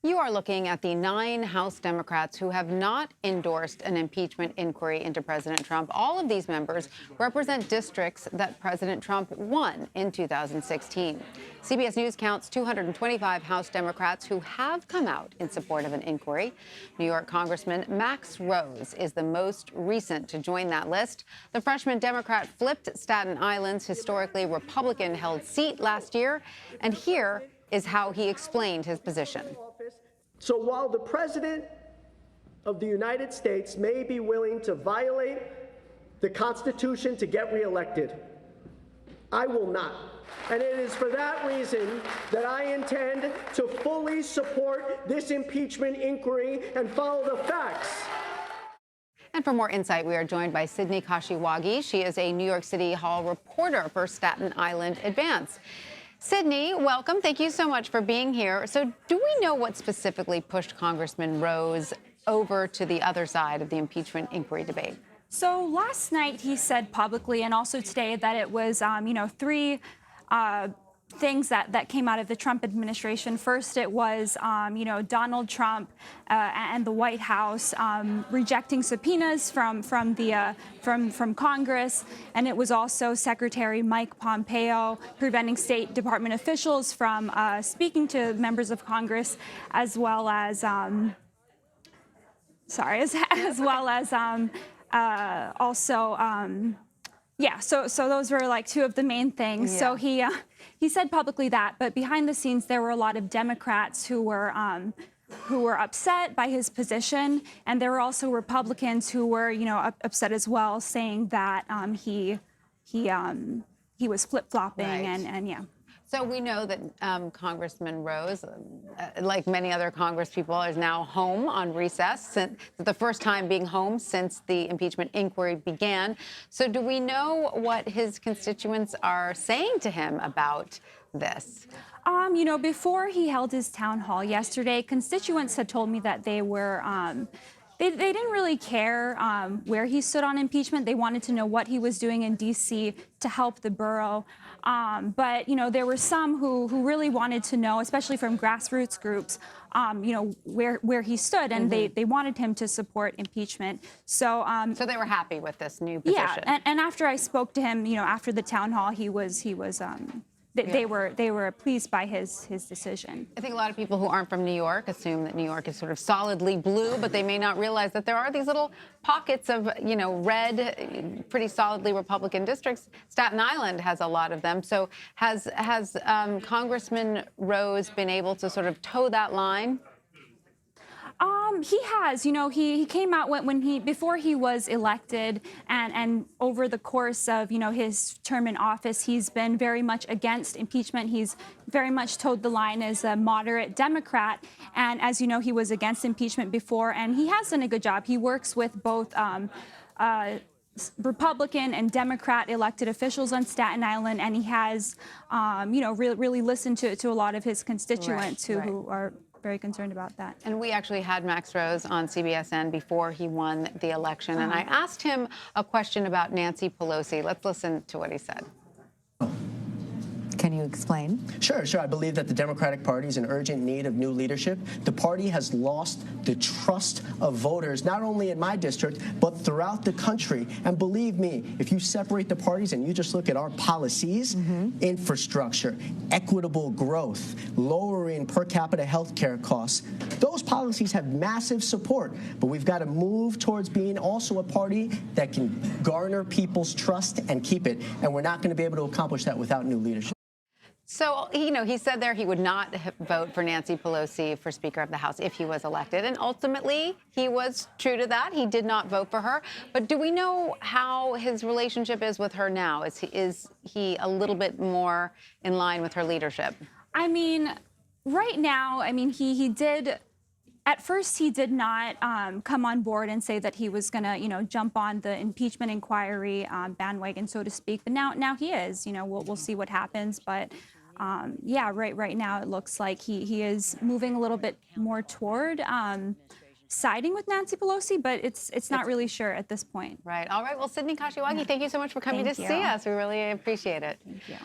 You are looking at the 9 House Democrats who have not endorsed an impeachment inquiry into President Trump. All of these members represent districts that President Trump won in 2016. CBS News counts 225 House Democrats who have come out in support of an inquiry. New York Congressman Max Rose is the most recent to join that list. The freshman Democrat flipped Staten Island's historically Republican-held seat last year, and here is how he explained his position. So while the President of the United States may be willing to violate the Constitution to get reelected, I will not. And it is for that reason that I intend to fully support this impeachment inquiry and follow the facts. And for more insight, we are joined by Sydney Kashiwagi. She is a New York City Hall reporter for Staten Island Advance. Sydney, welcome. Thank you so much for being here. So do we know what specifically pushed Congressman Rose over to the other side of the impeachment inquiry debate? So last night he said publicly, and also today, that it was, three things that came out of the Trump administration. First, it was, Donald Trump and the White House rejecting subpoenas from Congress, and it was also Secretary Mike Pompeo preventing State Department officials from speaking to members of Congress, as well as So those were like two of the main things. Yeah. So he said publicly that, but behind the scenes there were a lot of Democrats who were upset by his position, and there were also Republicans who were upset as well, saying that he was flip-flopping. Right. and yeah. So we know that Congressman Rose, like many other Congress people, is now home on recess, since the first time being home since the impeachment inquiry began. So do we know what his constituents are saying to him about this? Before he held his town hall yesterday, constituents had told me that they were They didn't really care where he stood on impeachment. They wanted to know what he was doing in D.C. to help the borough. But there were some who really wanted to know, especially from grassroots groups, where he stood, and they wanted him to support impeachment. So they were happy with this new position. Yeah, and after I spoke to him, after the town hall, they were pleased by his decision. I think a lot of people who aren't from New York assume that New York is sort of solidly blue, but they may not realize that there are these little pockets of, red, pretty solidly Republican districts. Staten Island has a lot of them. So has Congressman Rose been able to sort of toe that line? He has. He came out before he was elected, and over the course of, his term in office, he's been very much against impeachment. He's very much towed the line as a moderate Democrat. And as you know, he was against impeachment before, and he has done a good job. He works with both Republican and Democrat elected officials on Staten Island, and he has, really listened to a lot of his constituents who are very concerned about that. And we actually had Max Rose on CBSN before he won the election, and I asked him a question about Nancy Pelosi. Let's listen to what he said. Can you explain? Sure. I believe that the Democratic Party is in urgent need of new leadership. The party has lost the trust of voters, not only in my district, but throughout the country. And believe me, if you separate the parties and you just look at our policies, infrastructure, equitable growth, lowering per capita health care costs, those policies have massive support. But we've got to move towards being also a party that can garner people's trust and keep it. And we're not going to be able to accomplish that without new leadership. So, he said there he would not vote for Nancy Pelosi for Speaker of the House if he was elected. And ultimately, he was true to that. He did not vote for her. But do we know how his relationship is with her now? Is he a little bit more in line with her leadership? Right now, he did. At first, he did not come on board and say that he was going to, jump on the impeachment inquiry bandwagon, so to speak. But now he is. We'll see what happens. But right now it looks like he is moving a little bit more toward siding with Nancy Pelosi, but it's not really sure at this point. Right. All right. Well, Sydney Kashiwagi, thank you so much for coming to see us. We really appreciate it. Thank you.